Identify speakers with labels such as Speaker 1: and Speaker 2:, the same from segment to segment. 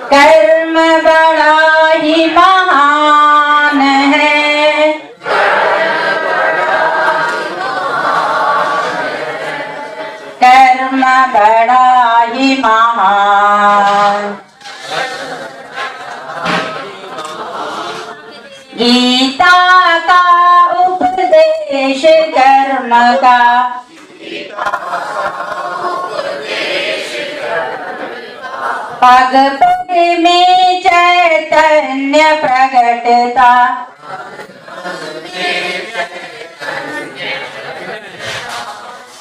Speaker 1: कर्म बड़ा ही महान है। कर्म बड़ा ही महान। गीता का उपदेश कर्म का, पग पग में चैतन्य प्रगटता।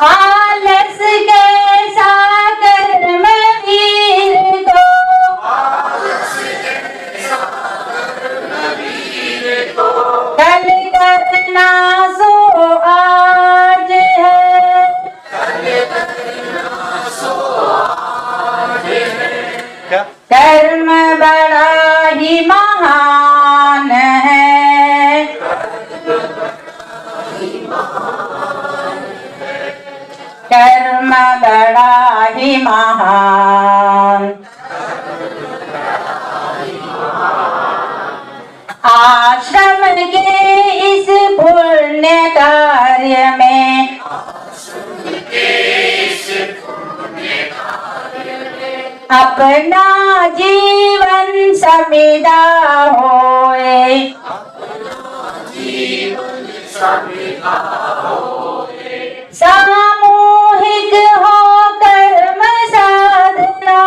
Speaker 1: आलस कैसा कर्म वीर को, कल करना सो आज है। कर्म बड़ा ही महान है। कर्म बड़ा ही महान। आश्रम के इस पुण्य कार्य में, अपना जीवन समिधा होए। सामूहिक हो कर्म साधना।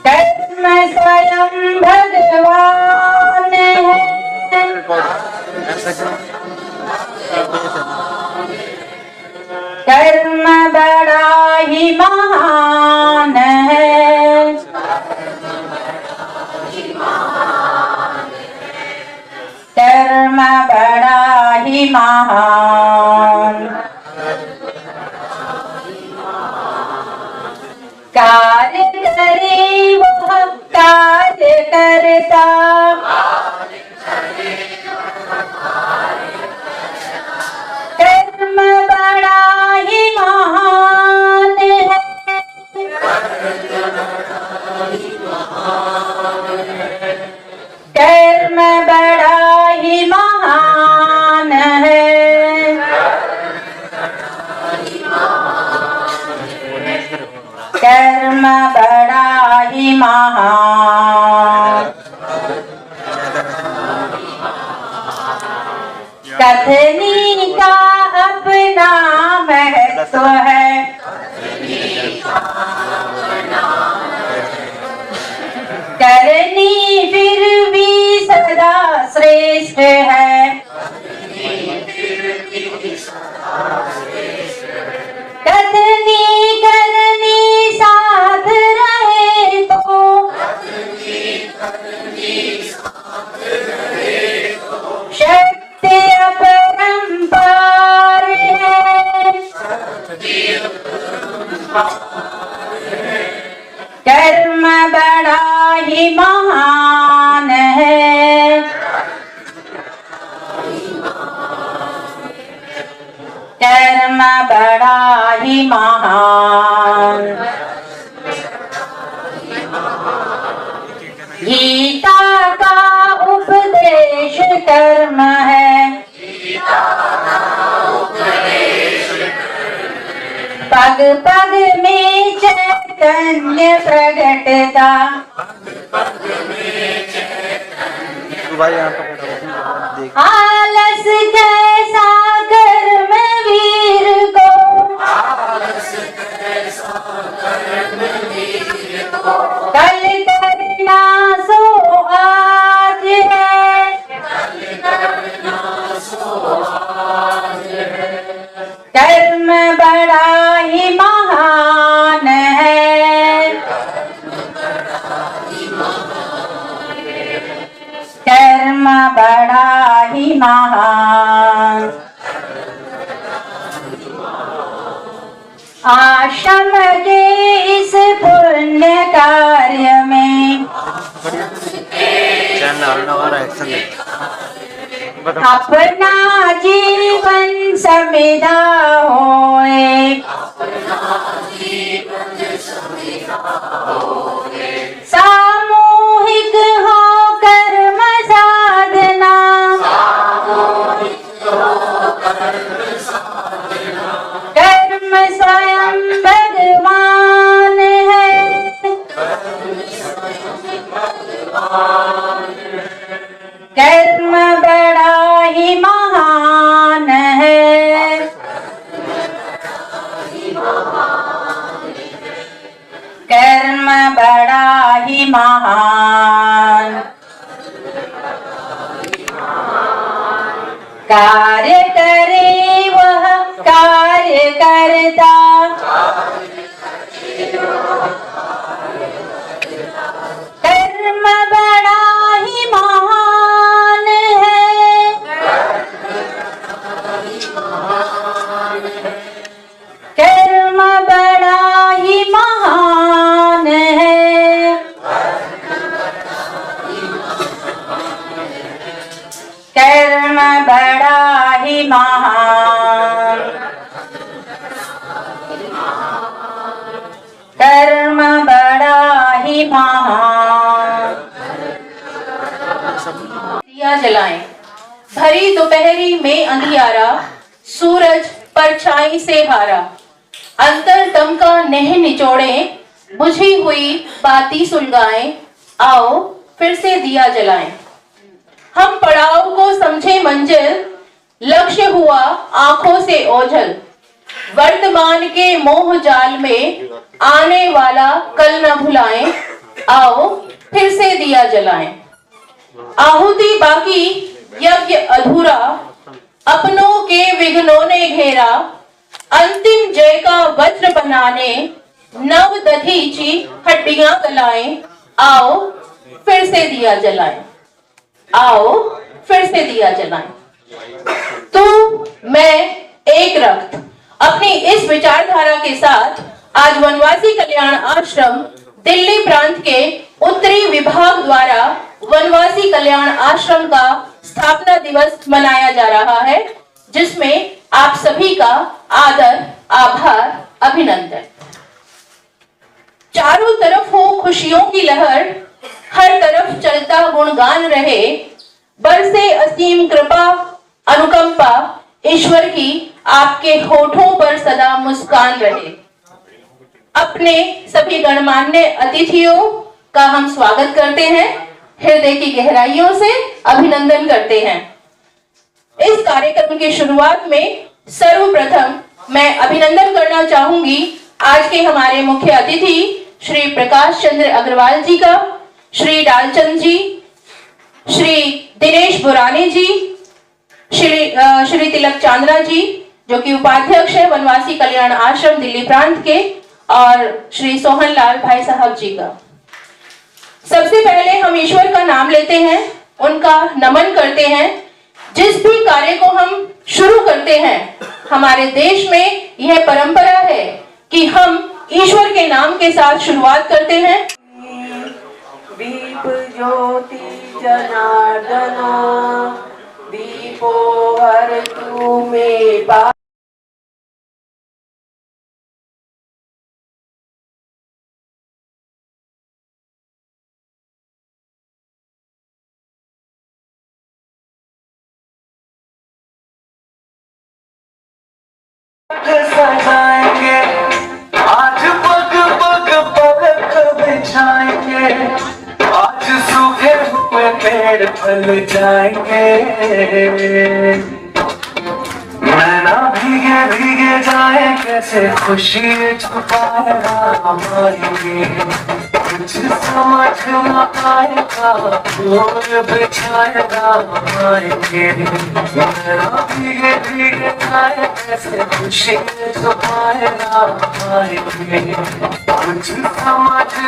Speaker 1: कर्म स्वयं भगवान है। कर्म बड़ा ही महान है। कर्म बड़ा ही महान। कार्य करे वह कार्य करता। कर्म बड़ा ही महान है। कर्म बड़ा ही महान है। कर्म बड़ा ही महान। कथनी का अपना महत्व है। करनी फिर भी सदा श्रेष्ठ है। कथनी करनी साथ रहे तो, शक्ति अपरंपार है। कर्म बड़ा ही महान है। कर्म बड़ा ही महान। गीता का उपदेश कर्म है। पग पग में चैतन्य प्रगटता। आलस कैसा कर्म वीर को, कल करना सो आज है। कर्म बड़ा ही महान है। कर्म बड़ा ही महान। आश्रम के इस पुण्य कार्य में, अपना जीवन समिधा होए, सामूहिक हो कर्म साधना, कर्म स्वयं भगवान है, कर्म बड़ा ही महान है, कर्म बड़ा ही महान, कार्य करे वह कार्य करता, कर्म बड़ा ही महान है, कर्म बड़ा ही महान है, कर्म बड़ा ही महान, कर्म बड़ा ही महान। दिया जलाएं, भरी दोपहरी में अंधियारा, सूरज परछाई से हारा, अंतरतम का नेह निचोड़े, बुझी हुई बाती सुलगाएं, आओ फिर से दिया जलाएं। हम पड़ाव को समझे मंजिल, लक्ष्य हुआ आंखों से ओझल, वर्तमान के मोह जाल में आने वाला कल न भुलाएं, आओ फिर से दिया जलाएं। आहुति बाकी यज्ञ अधूरा, अपनों के विघ्नों ने घेरा, अंतिम जय का वज्र बनाने, नव दधीची हड्डियां गलाएं, आओ फिर से दिया जलाएं, आओ फिर से दिया जलाएं। तू मैं एक रक्त, अपनी इस विचारधारा के साथ आज वनवासी कल्याण आश्रम दिल्ली प्रांत के उत्तरी विभाग द्वारा वनवासी कल्याण आश्रम का स्थापना दिवस मनाया जा रहा है, जिसमें आप सभी का आदर, आभार, अभिनंदन। चारों तरफ हो खुशियों की लहर, हर तरफ चलता गुणगान रहे, बरसे असीम कृपा अनुकंपा ईश्वर की, आपके होठों पर सदा मुस्कान रहे। अपने सभी गणमान्य अतिथियों का हम स्वागत करते हैं, हृदय की गहराइयों से अभिनंदन करते हैं। इस कार्यक्रम की शुरुआत में सर्वप्रथम मैं अभिनंदन करना चाहूंगी आज के हमारे मुख्य अतिथि श्री प्रकाश चंद्र अग्रवाल जी का, श्री डालचंद जी, श्री दिनेश बुरानी जी, श्री तिलक चांद्रा जी जो कि उपाध्यक्ष है वनवासी कल्याण आश्रम दिल्ली प्रांत के, और श्री सोहन लाल भाई साहब जी का। सबसे पहले हम ईश्वर का नाम लेते हैं, उनका नमन करते हैं। जिस भी कार्य को हम शुरू करते हैं, हमारे देश में यह परंपरा है कि हम ईश्वर के नाम के साथ शुरुआत करते हैं।
Speaker 2: दीप ज्योति जनार्दना, दीपो हर तू में बा।
Speaker 3: सजाएंगे आज पग पग पलक बिछाएंगे, आज सूखे हुए पेड़ फल जाएंगे, नैना भीगे भीगे जाए कैसे खुशी छुपाए हमारी, कुछ समझ न आएगा दूर बिछाएगा हमारे, नैना भीगे भीगे जाए कैसे खुशी छुपाएगा हमारी, कुछ समझ न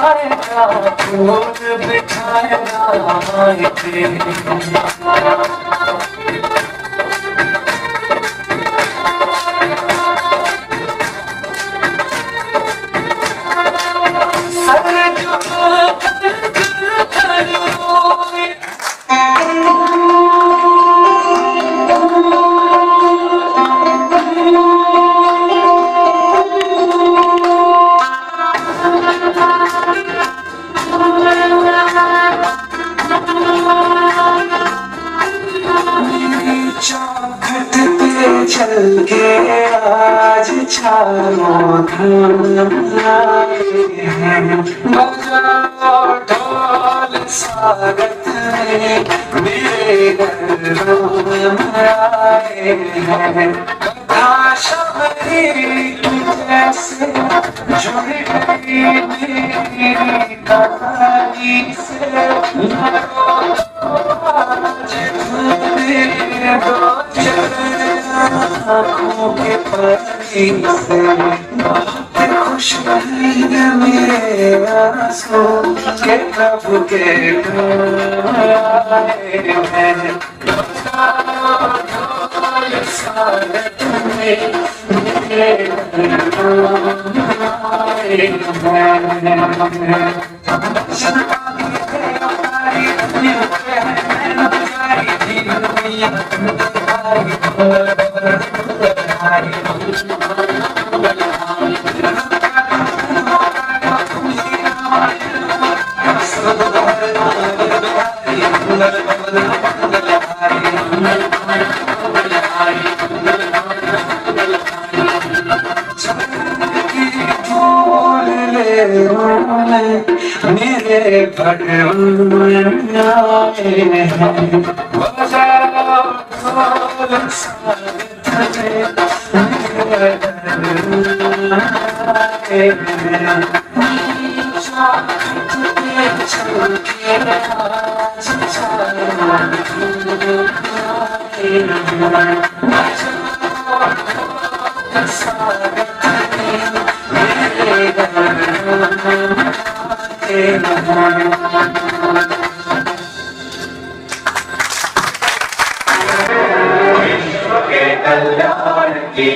Speaker 3: आएगा दूर बिछाएगा हमारे। ढूंढ आए हैं। बजाओ ढोल स्वागत में मेरे घरों में आए हैं। कथा शबरी जैसे जुड़ गई मेरी कहानी से। आज मेरे दो आँखों के पानी से खुश है मेरे आंसू के प्रभु के आए हैं। स्वागत में मेरे आए मेरे भगवान आए हैं। बजाओ ढोल स्वागत में मेरे भगवान आए हैं। चल के आज स्वागत में मेरे भगवान कल्याण की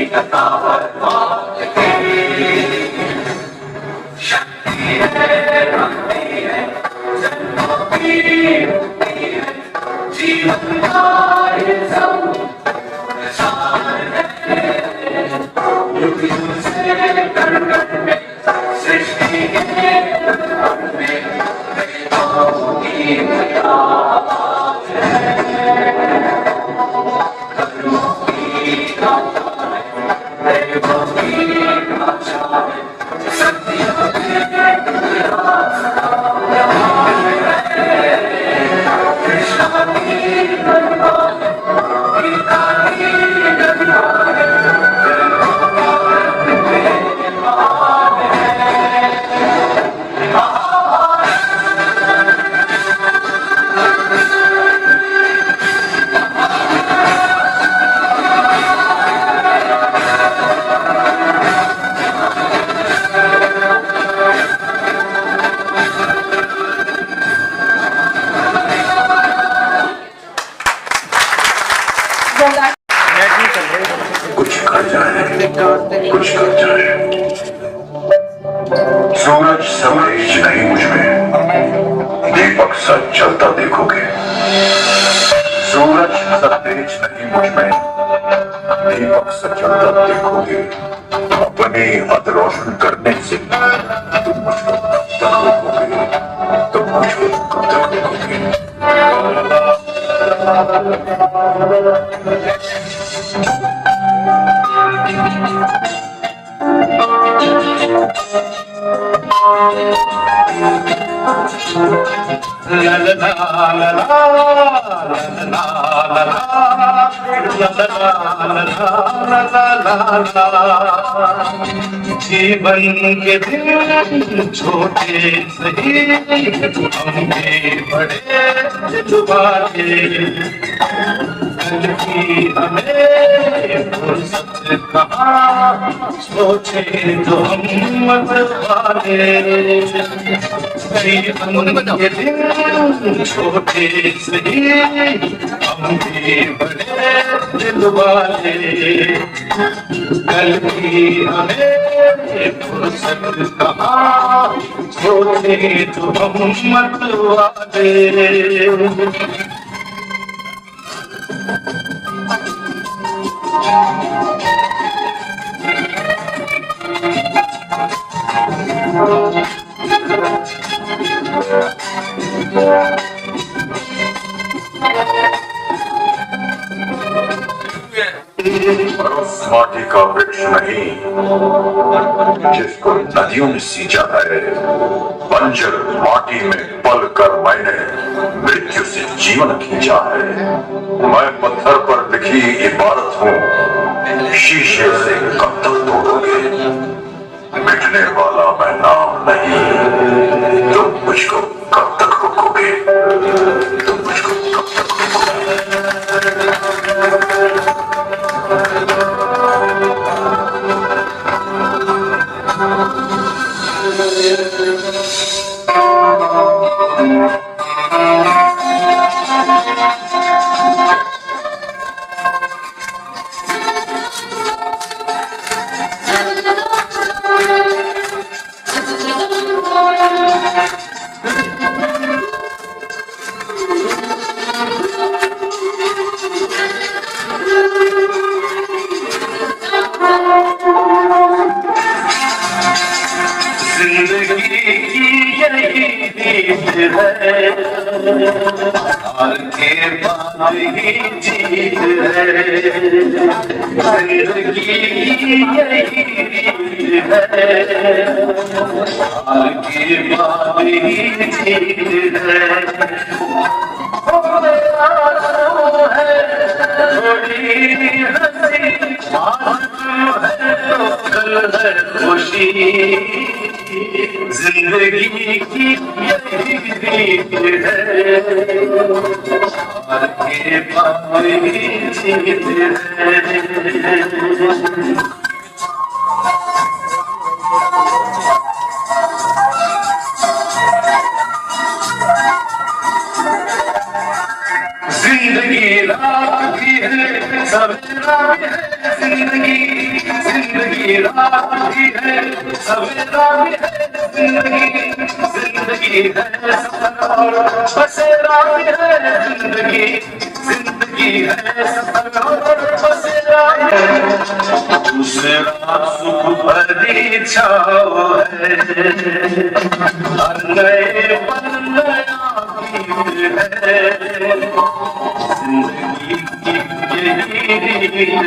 Speaker 3: कथा शक्ति है, भक्ति है, जन्मों की मुक्ति है, जीवन का ये सब सार है। युग युग से कण कण में सृष्टि के कण में वेदों की मिलावट है। कर्मों की गाथा है, देवों की भाषा है, सत्य में रास्ता है। कृष्ण की महिमा है, गीता की गरिमा है, भारत में महान है। कुछ कर जाए, कुछ कर जाए। सूरज सतेज नहीं मुझ में, दीपक सा जलता देखोगे। सूरज सतेज नहीं मुझ में, दीपक सा जलता देखोगे। अपने हद रोशन करने से तुम मुझको कब तक रोकोगे, तुम मुझको कब तक रोकोगे। जीवन के दिन छोटे सही, हमने बड़े डुबाए। कल की हमें फुर्सत कहाँ, सोचे तो हम मत वाले। जीवन के दिन छोटे सही, हम भी बड़े दिल वाले। कल की हमें फुर्सत कहाँ, सोचे तो हम मत वाले। पर उस माटी का वृक्ष नहीं जिसको नदियों ने सींचा है, बंजर माटी में पल कर मैंने मृत्यु से जीवन खींचा है। मैं पत्थर पर लिखी इबारत हूँ, शीशे से कब तक तोड़ोगे? मिटने वाला मैं नाम नहीं, तुम मुझको कब तक रोकोगे? तुम मुझको कब तक रोकोगे?
Speaker 4: जिंदगी की यही रीत है, हार के बाद ही जीत है। जिंदगी की यही रीत है, हार के बाद ही जीत है। थोड़ी हंसी आज है तो कल है खुशी, जिंदगी की यही रीत है, हार के बाद ही जीत है। जिंदगी रात भी है सवेरा भी है, जिंदगी रात भी है सवेरा भी है, जिंदगी है सफर और बसेरा भी है, जिंदगी है सफर और बसेरा है। दूसरा सुख भरी छाओ है, हर नए पल नया गीत है, जिंदगी की यही रीत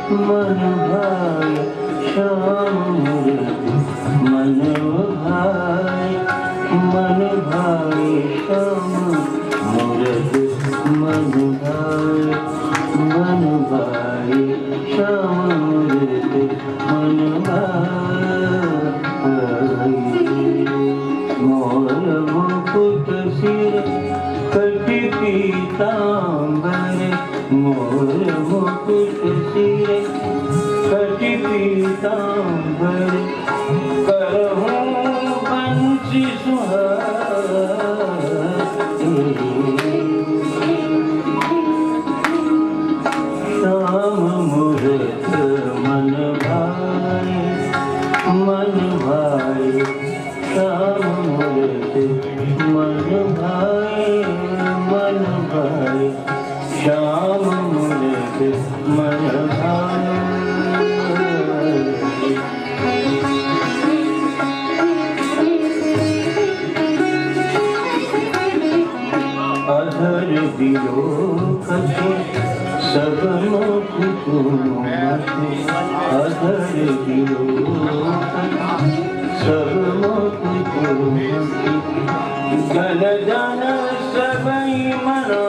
Speaker 5: मन भाए श्याम मूरत मन भाए श्याम मूरत मन भाए श्याम मूरत मन भाए मोर मुकुट सिर कटि पीतांबर मोर मुकुट सिर कटि पीतांबर करहूं बंसी सुहाए श्याम मूरत मन भाए श्याम मूरत मन भाए श्याम मूरत मन भाए अधर विलोकत सब मुख तुमत अधर विलोकत सब मुख तुमत जन जन सबई मना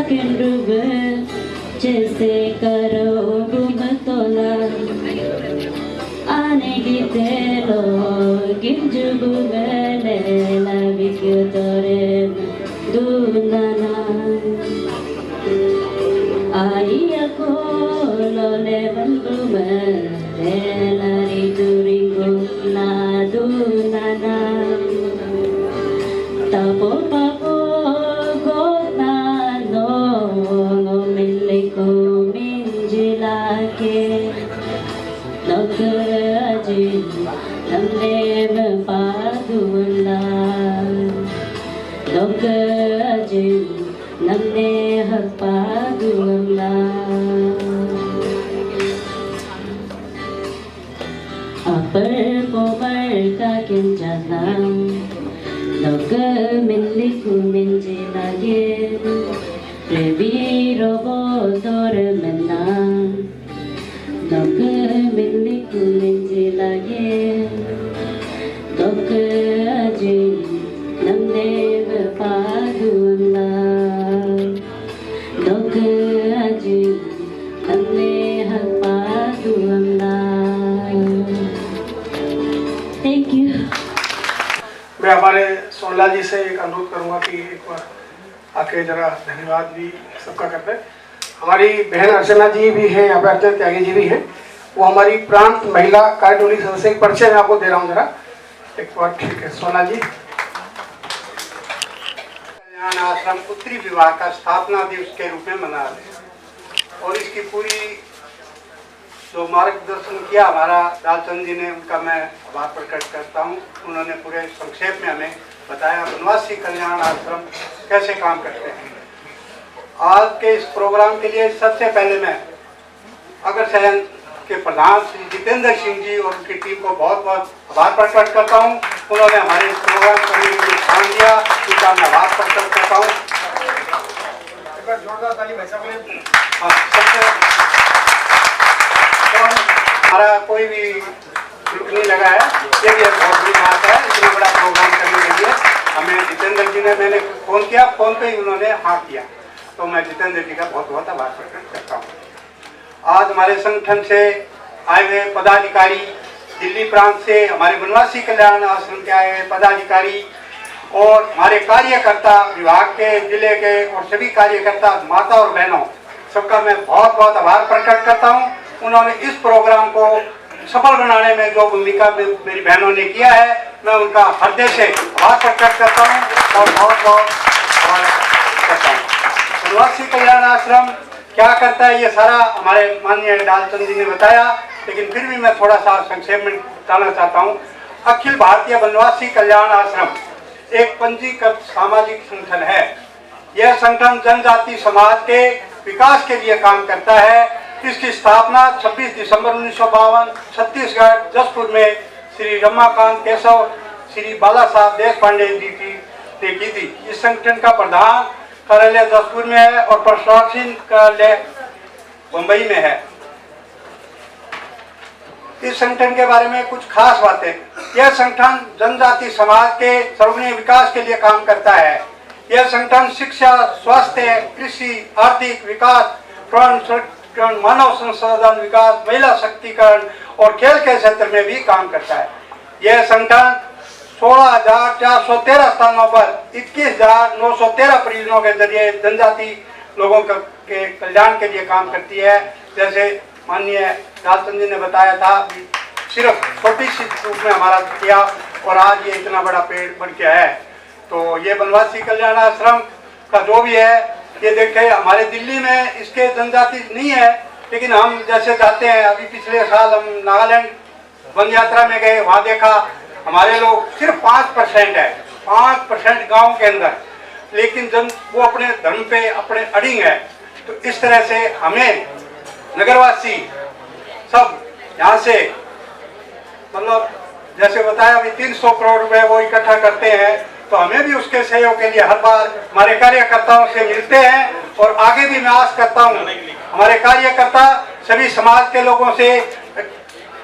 Speaker 6: डूबे जैसे करो गुम तोला आने की तेलो गिंजुबु मेले लाबिक्यो तोरे दूनाना आई ako lole bandu मेले lari turingo na दूनाना tapo papo gotano ngomiliku minjilake Nogaraji namne padula Nogaraji namne padula Apar pomar ka kinjanam Nogamiliku minjilage Reviro botor menam Nogamiliku minjilage Nogaji namne padula Nogaji namne padula Thank you.
Speaker 7: मैं हमारे सोनला जी से एक अनुरोध करूंगा कि एक बार आके जरा धन्यवाद भी सबका करते हैं। हमारी बहन अर्चना जी भी हैं, यहाँ पे अर्चना त्यागी जी भी हैं, वो हमारी प्रांत महिला कार्यटोली सदस्य के परिचय मैं आपको दे रहा हूँ जरा एक बार। ठीक है सोना जी।
Speaker 8: कल्याण आश्रम उत्तरी विभाग का स्थापना दिवस के रूप में मना रहे हैं और इसकी पूरी जो मार्गदर्शन किया हमारा दालचंद जी ने, उनका मैं आभार प्रकट करता हूँ। उन्होंने पूरे संक्षेप में हमें बताया वनवासी कल्याण आश्रम कैसे काम करते हैं। आज के इस प्रोग्राम के लिए सबसे पहले मैं अगर शहर के प्रधान श्री जितेंद्र सिंह जी और उनकी टीम को बहुत बहुत आभार प्रकट करता हूँ। उन्होंने हमारे इस प्रोग्राम करने के लिए स्थान दिया, उनका मैं आभार प्रकट करता हूँ। हमारा कोई भी शुल्क नहीं लगा है, ये भी एक बहुत बड़ी बात है। इतना बड़ा प्रोग्राम करने के लिए हमें जितेंद्र जी ने, मैंने फोन किया, फोन पे ही उन्होंने हाँ किया, तो मैं जितेंद्र जी का बहुत बहुत आभार प्रकट करता हूँ। आज हमारे संगठन से आए हुए पदाधिकारी, दिल्ली प्रांत से हमारे वनवासी कल्याण आश्रम के आए हुए पदाधिकारी और हमारे कार्यकर्ता विभाग के, जिले के और सभी कार्यकर्ता माता और बहनों, सबका मैं बहुत बहुत आभार प्रकट करता हूँ। उन्होंने इस प्रोग्राम को सफल बनाने में जो भूमिका मेरी बहनों ने किया है, मैं उनका हृदय से आभार प्रकट करता हूँ और बहुत बहुत आभार करता हूँ। वनवासी कल्याण आश्रम क्या करता है ये सारा हमारे माननीय दालचंद जी ने बताया, लेकिन फिर भी मैं थोड़ा सा संक्षेप में बताना चाहता हूँ। अखिल भारतीय वनवासी कल्याण आश्रम एक पंजीकृत सामाजिक संगठन है। यह संगठन जनजाति समाज के विकास के लिए काम करता है। इसकी स्थापना 26 दिसंबर 1952 छत्तीसगढ़ जसपुर में श्री रमाकांत केशव श्री बाला साहब देशपांडे जी ने की थी। इस संगठन का प्रधान कार्यालय जसपुर में है और प्रशासन कार्यालय मुंबई में है। इस संगठन के बारे में कुछ खास बातें। यह संगठन जनजाति समाज के सर्वजनीय विकास के लिए काम करता है। यह संगठन शिक्षा, स्वास्थ्य, कृषि, आर्थिक विकास, मानव संसाधन विकास, महिला शक्तिकरण और खेल के क्षेत्र में भी काम करता है। यह संगठन 16,413 स्थानों पर 21,913 परियोजनाओं के जरिए जनजाति लोगों के कल्याण के लिए काम करती है। जैसे माननीय दालचंद जी ने बताया था, सिर्फ छोटी सी रूप में हमारा किया और आज ये इतना बड़ा पेड़ बन गया है। तो ये वनवासी कल्याण आश्रम का जो भी है, ये देखे हमारे दिल्ली में इसके जनजाति नहीं है, लेकिन हम जैसे जाते हैं, अभी पिछले साल हम नागालैंड वन यात्रा में गए, वहाँ देखा हमारे लोग सिर्फ 5% है, 5% गांव के अंदर, लेकिन वो अपने धर्म पे अपने अड़िंग है। तो इस तरह से हमें नगरवासी सब यहाँ से मतलब जैसे बताया अभी 300 करोड़ रुपए वो इकट्ठा करते हैं, तो हमें भी उसके सहयोग के लिए हर बार हमारे कार्यकर्ताओं से मिलते हैं और आगे भी मैं आस करता हूँ हमारे कार्यकर्ता सभी समाज के लोगों से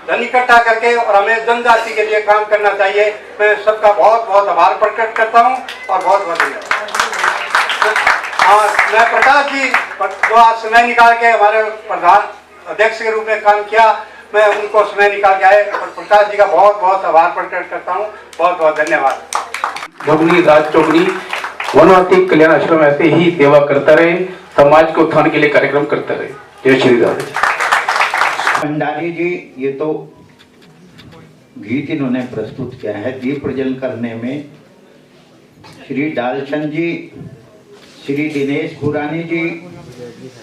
Speaker 8: धन इकट्ठा करके और हमें जनजाति के लिए काम करना चाहिए। मैं सबका बहुत बहुत आभार प्रकट करता हूँ और बहुत बहुत धन्यवाद। हाँ, मैं प्रकाश जी जो आज समय निकाल के हमारे प्रधान अध्यक्ष के रूप में काम किया, मैं उनको समय निकाल के आए और प्रकाश जी का बहुत बहुत आभार प्रकट करता हूँ। बहुत बहुत धन्यवाद।
Speaker 9: जोगनी राज चौगनी वनवासी कल्याण आश्रम ऐसे ही सेवा करता रहे, समाज के उत्थान के लिए कार्यक्रम करता रहे। जय श्री राम।
Speaker 10: भंडारी जी, ये तो गीत इन्होंने प्रस्तुत किया है। दीप प्रज्वलन करने में श्री डालचंद जी, श्री दिनेश खुरानी जी,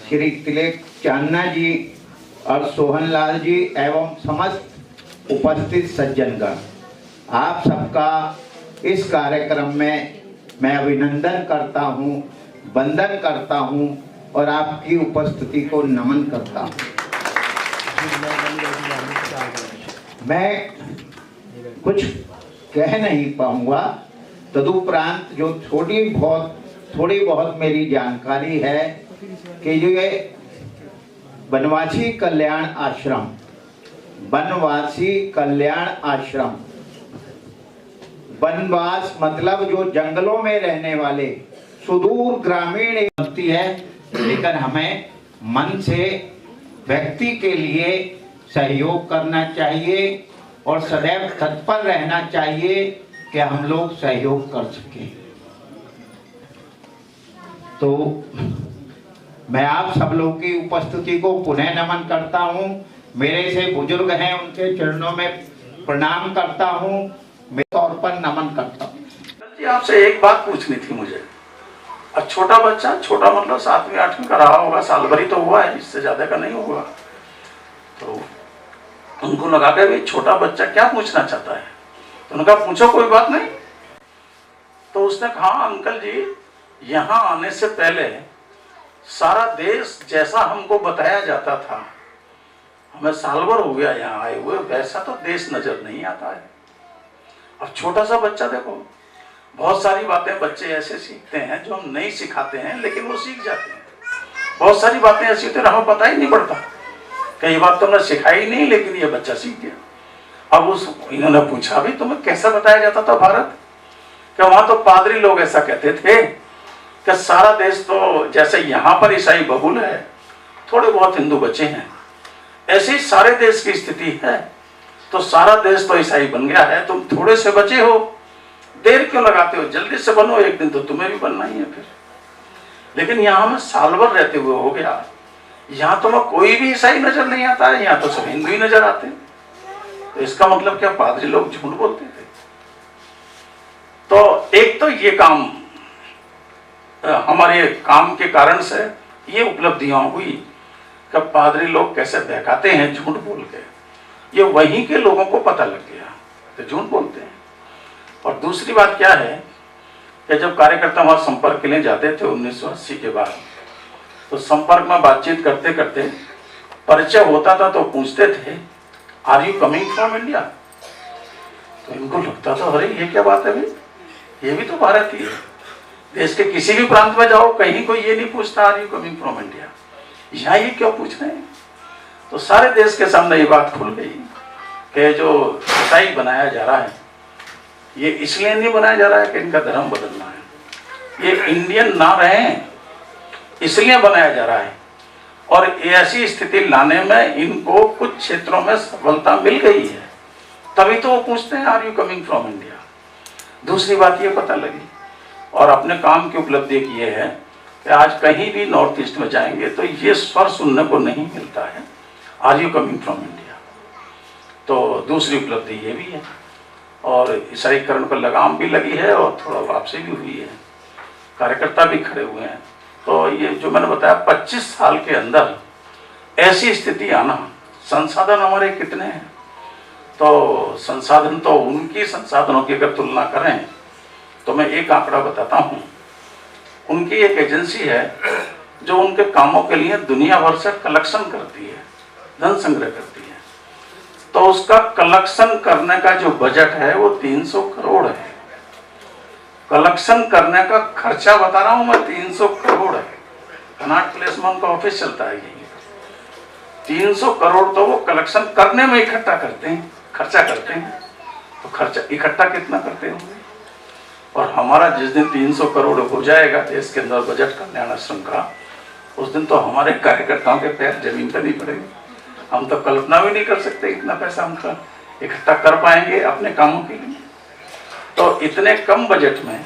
Speaker 10: श्री तिलक चान्ना जी और सोहन लाल जी एवं समस्त उपस्थित सज्जनगण, आप सबका इस कार्यक्रम में मैं अभिनंदन करता हूँ, वंदन करता हूँ और आपकी उपस्थिति को नमन करता हूँ। मैं कुछ कह नहीं पाऊंगा, तदुपरांत जो थोड़ी बहुत मेरी जानकारी है कि ये वनवासी कल्याण आश्रम, वनवासी कल्याण आश्रम, वनवास मतलब जो जंगलों में रहने वाले सुदूर ग्रामीण होती है, लेकिन हमें मन से व्यक्ति के लिए सहयोग करना चाहिए और सदैव तत्पर रहना चाहिए कि हम लोग सहयोग कर सकें। तो मैं आप सब लोग की उपस्थिति को पुनः नमन करता हूं। मेरे से बुजुर्ग हैं, उनके चरणों में प्रणाम करता हूं, मैं तौर पर नमन करता हूं।
Speaker 11: आपसे एक बात पूछनी थी मुझे। अब छोटा बच्चा, छोटा मतलब 7वीं 8वीं का रहा होगा, साल भर ही तो हुआ है, इससे ज्यादा का नहीं होगा, तो उनको लगा के भाई छोटा बच्चा क्या पूछना चाहता है, तो उनका पूछो कोई बात नहीं। तो उसने कहा अंकल जी, यहाँ आने से पहले सारा देश जैसा हमको बताया जाता था, हमें साल भर हो गया यहाँ आए हुए, वैसा तो देश नजर नहीं आता है। अब छोटा सा बच्चा देखो, बहुत सारी बातें बच्चे ऐसे सीखते हैं जो हम नहीं सिखाते हैं, लेकिन वो सीख जाते हैं। बहुत सारी बातें ऐसी होती है हमें पता ही नहीं पड़ता, कई बात तो हमने सिखाई नहीं, लेकिन ये बच्चा सीख गया। अब इन्होंने पूछा भी तुम्हें कैसा बताया जाता था भारत, क्या वहां तो पादरी लोग ऐसा कहते थे कि सारा देश तो जैसे यहाँ पर ईसाई बहुल है, थोड़े बहुत हिंदू बचे हैं, ऐसे ही सारे देश की स्थिति है, तो सारा देश तो ईसाई बन गया है, तुम थोड़े से बचे हो, देर क्यों लगाते हो, जल्दी से बनो, एक दिन तो तुम्हें भी बनना ही है फिर। लेकिन यहाँ में साल भर रहते हुए हो गया, यहाँ तो मैं कोई भी ईसाई नजर नहीं आता है, यहाँ तो सब हिंदू ही नजर आते हैं। तो इसका मतलब क्या पादरी लोग झूठ बोलते थे? तो एक तो ये काम, हमारे काम के कारण से ये उपलब्धियां हुई कि पादरी लोग कैसे बहकाते हैं झूठ बोल के, ये वहीं के लोगों को पता लग गया, तो झूठ बोलते हैं। और दूसरी बात क्या है कि जब कार्यकर्ता हमारे संपर्क के लिए जाते थे 1980 के बाद, तो संपर्क में बातचीत करते करते परिचय होता था तो पूछते थे are you coming from India, तो इनको लगता था अरे ये क्या बात है भाई, ये भी तो भारतीय है। देश के किसी भी प्रांत में जाओ, कहीं कोई ये नहीं पूछता are you coming from India, यहाँ ये क्यों पूछ रहे हैं। तो सारे देश के सामने ये बात खुल गई कि जो ईसाई बनाया जा रहा है, ये इसलिए नहीं बनाया जा रहा है कि इनका धर्म बदलना है, ये इंडियन ना रहे इसलिए बनाया जा रहा है। और ऐसी स्थिति लाने में इनको कुछ क्षेत्रों में सफलता मिल गई है, तभी तो वो पूछते हैं are you coming from India. दूसरी बात ये पता लगी और अपने काम की उपलब्धि की ये है कि आज कहीं भी नॉर्थ ईस्ट में जाएंगे तो ये स्वर सुनने को नहीं मिलता है are you coming from India. तो दूसरी उपलब्धि ये भी है, और ईसाईकरण पर लगाम भी लगी है और थोड़ा वापसी भी हुई है, कार्यकर्ता भी खड़े हुए हैं। तो ये जो मैंने बताया 25 साल के अंदर ऐसी स्थिति आना, संसाधन हमारे कितने हैं, तो संसाधन तो उनकी संसाधनों की अगर तुलना करें तो मैं एक आंकड़ा बताता हूँ। उनकी एक एजेंसी है जो उनके कामों के लिए दुनिया भर से कलेक्शन करती है, धन संग्रह करती है, तो उसका कलेक्शन करने का जो बजट है वो 300 करोड़ है। कलेक्शन करने का खर्चा बता रहा हूं मैं, 300 करोड़ है। कनाट प्लेस में उनका ऑफिस चलता है, यही 300 करोड़ तो वो कलेक्शन करने में इकट्ठा करते हैं, खर्चा करते हैं। तो खर्चा इकट्ठा कितना करते होंगे? और हमारा जिस दिन 300 करोड़ हो जाएगा देश के अंदर बजट कल्याण आश्रम का, उस दिन तो हमारे कार्यकर्ताओं के पैर जमीन पर नहीं पड़ेंगे। हम तो कल्पना भी नहीं कर सकते इतना पैसा हम इकट्ठा कर पाएंगे अपने कामों के लिए। तो इतने कम बजट में,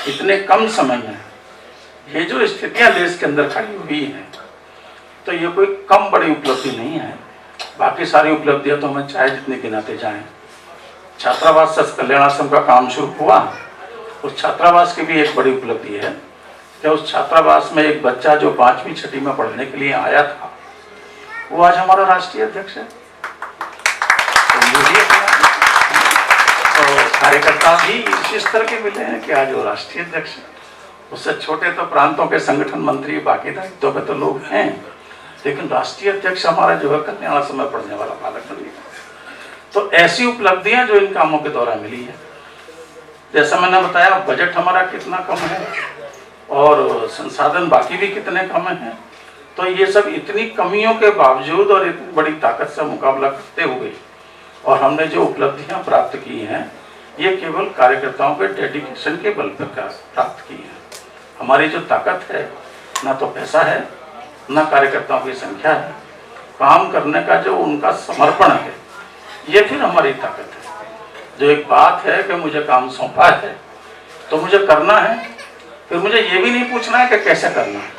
Speaker 11: इतने कम समय में ये जो स्थितियां देश के अंदर खड़ी हुई हैं, तो ये कोई कम बड़ी उपलब्धि नहीं है। बाकी सारी उपलब्धियां तो हमें चाहे जितने गिनाते जाएं। छात्रावास कल्याण आश्रम का काम शुरू हुआ, उस छात्रावास की भी एक बड़ी उपलब्धि है कि उस छात्रावास में एक बच्चा जो 5वीं छठी में पढ़ने के लिए आया था, वो आज हमारा राष्ट्रीय अध्यक्ष है। तो कार्यकर्ता भी इसी स्तर के मिले हैं कि आज वो राष्ट्रीय अध्यक्ष है। उससे छोटे तो प्रांतों के संगठन मंत्री, बाकी दायित्वों पे तो लोग हैं, लेकिन राष्ट्रीय अध्यक्ष हमारा जो है कल्याण आश्रम में पढ़ने वाला बालक बन गया। तो ऐसी उपलब्धियां जो इन कामों के द्वारा मिली है, जैसा मैंने बताया बजट हमारा कितना कम है और संसाधन बाकी भी कितने कम हैं, तो ये सब इतनी कमियों के बावजूद और इतनी बड़ी ताकत से मुकाबला करते हुए और हमने जो उपलब्धियां प्राप्त की हैं, ये केवल कार्यकर्ताओं के डेडिकेशन के बल पर प्राप्त की है। हमारी जो ताकत है, ना तो पैसा है, ना कार्यकर्ताओं की संख्या है, काम करने का जो उनका समर्पण है, ये फिर हमारी ताकत है। जो एक बात है कि मुझे काम सौंपा है तो मुझे करना है, फिर मुझे ये भी नहीं पूछना है कि कैसे करना है,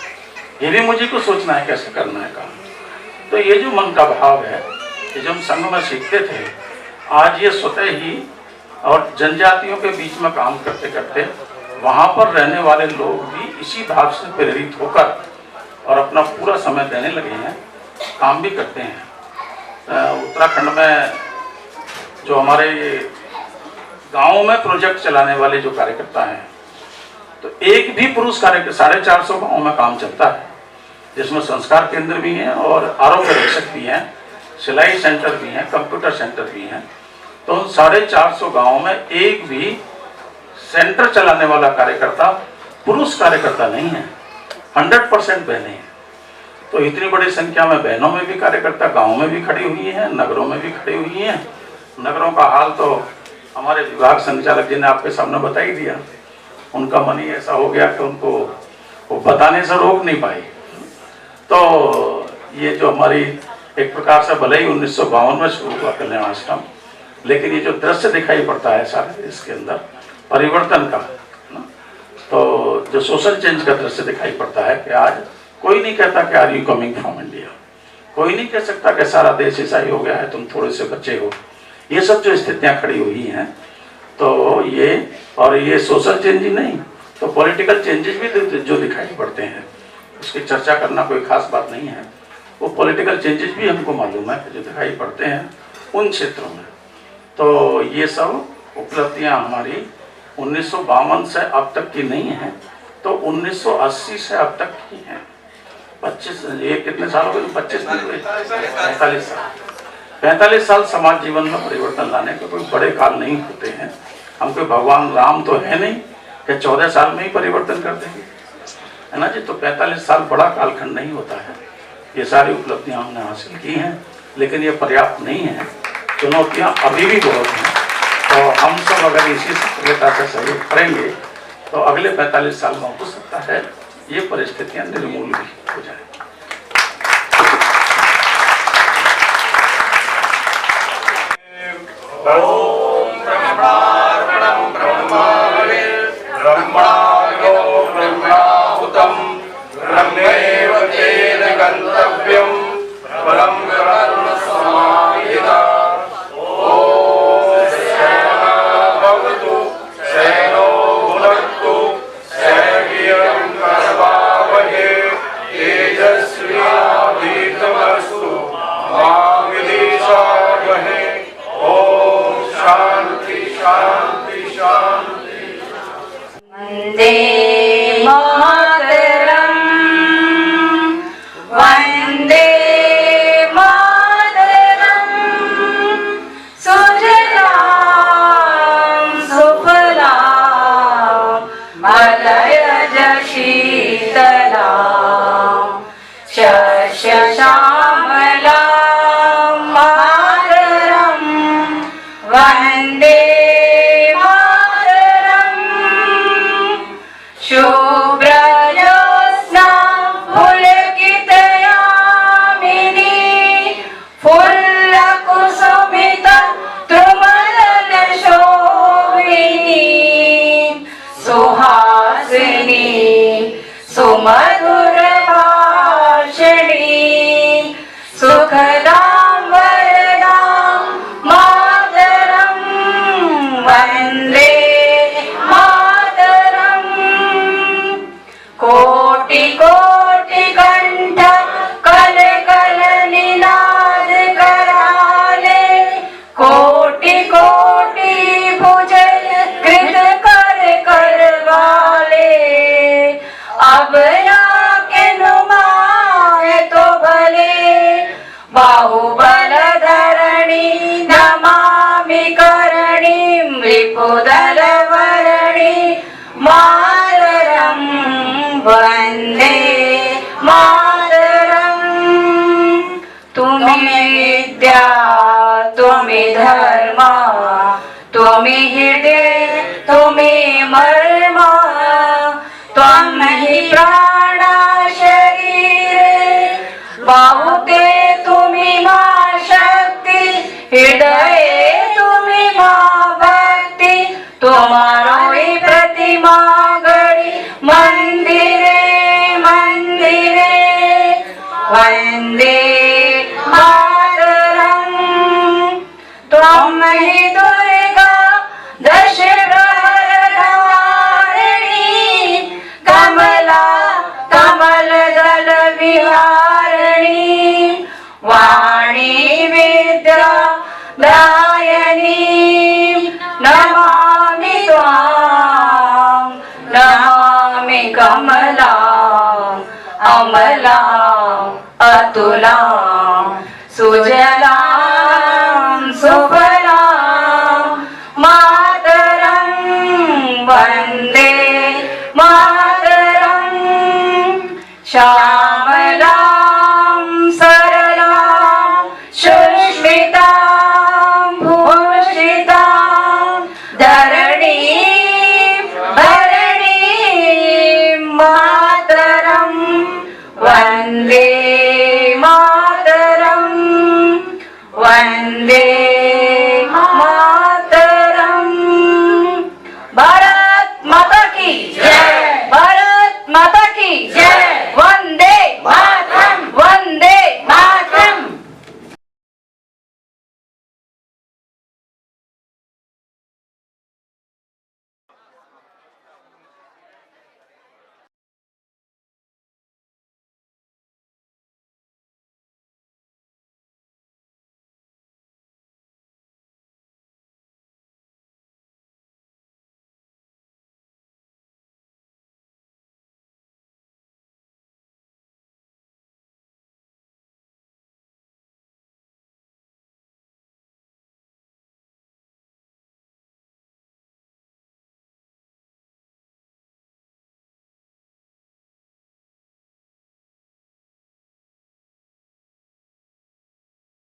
Speaker 11: ये भी मुझे को सोचना है कैसे करना है काम। तो ये जो मन का भाव है, ये जो हम संघ में सीखते थे, आज ये स्वतः ही और जनजातियों के बीच में काम करते करते वहाँ पर रहने वाले लोग भी इसी भाव से प्रेरित होकर और अपना पूरा समय देने लगे हैं, काम भी करते हैं। उत्तराखंड में जो हमारे गाँव में प्रोजेक्ट चलाने वाले जो कार्यकर्ता हैं, तो एक भी पुरुष कार्यकर्ता 450 गाँव में काम चलता है, जिसमें संस्कार केंद्र भी हैं और आरोग्य रक्षक भी हैं, सिलाई सेंटर भी हैं, कंप्यूटर सेंटर भी हैं। तो उन 450 गाँव में एक भी सेंटर चलाने वाला कार्यकर्ता पुरुष कार्यकर्ता नहीं है, 100% बहनें हैं। तो इतनी बड़ी संख्या में बहनों में भी कार्यकर्ता गाँव में भी खड़ी हुई हैं, नगरों में भी खड़ी हुई हैं। नगरों का हाल तो हमारे विभाग संचालक जी ने आपके सामने बता ही दिया। उनका मन ही ऐसा हो गया कि उनको वो बताने से रोक नहीं पाई। तो ये जो हमारी एक प्रकार से भले ही 1952 में शुरू हुआ कल्याण आश्रम, लेकिन ये जो दृश्य दिखाई पड़ता है सारे देश के अंदर परिवर्तन का, तो जो सोशल चेंज का दृश्य दिखाई पड़ता है कि आज कोई नहीं कहता कि are you coming from India, कोई नहीं कह सकता कि सारा देश ईसाई हो गया है, तुम थोड़े से बच्चे हो। ये सब जो स्थितियां खड़ी हुई हैं, तो ये सोशल चेंज ही नहीं तो पॉलिटिकल चेंजेस भी जो दिखाई पड़ते हैं, उसकी चर्चा करना कोई खास बात नहीं है। वो पॉलिटिकल चेंजेस भी हमको मालूम है जो दिखाई पड़ते हैं उन क्षेत्रों में। तो ये सब उपलब्धियां हमारी 1952 से अब तक की नहीं है, तो 1980 से अब तक की हैं। 25 ये कितने साल हो गए? 45 साल समाज जीवन में परिवर्तन लाने के कोई बड़े काल नहीं होते हैं। हम कोई भगवान राम तो है नहीं कि 14 साल में ही परिवर्तन कर देंगे, है ना जी। तो 45 साल बड़ा कालखंड नहीं होता है। ये सारी उपलब्धियां हमने हासिल की हैं, लेकिन ये पर्याप्त नहीं है, चुनौतियां अभी भी बहुत हैं। तो हम सब अगर इसी सक्रियता से सहयोग करेंगे तो अगले 45 साल में हो सकता है ये परिस्थितियां निर्मूल भी हो जाए।
Speaker 12: वंदे
Speaker 2: मधुर भाषणी सुखदां वरदां मातरं वन्दे मातरम् कोटि कोटि कंठ कल कल निनाद कराले कोटि कोटि भुजल कृत कर करवाले अब के नुमाए तो भले बाहुबल धरणी नमामि करणी रिपुदल वरणी मातरं वन्दे मातरम् तुम्ही विद्या तुम्ही धर्म तुम्ही हृदय तुम्ही मर्म त्वं हि प्राणा शरीरे बाहुते तुम्ही मा शक्ति हृदये तुम्ही मा भक्ति तुम्हारो ही प्रतिमा गढ़ी मंदिरे मंदिरे वन्दे मातरम् त्वं हि दुर्गा दश प्रहरधारिणी कमला कमलदल विहारिणी वाणी विद्या दायिनी नमामि त्वां नमामि कमला अमला अतुला सुजला सुफला मातरं वन्दे मातरम्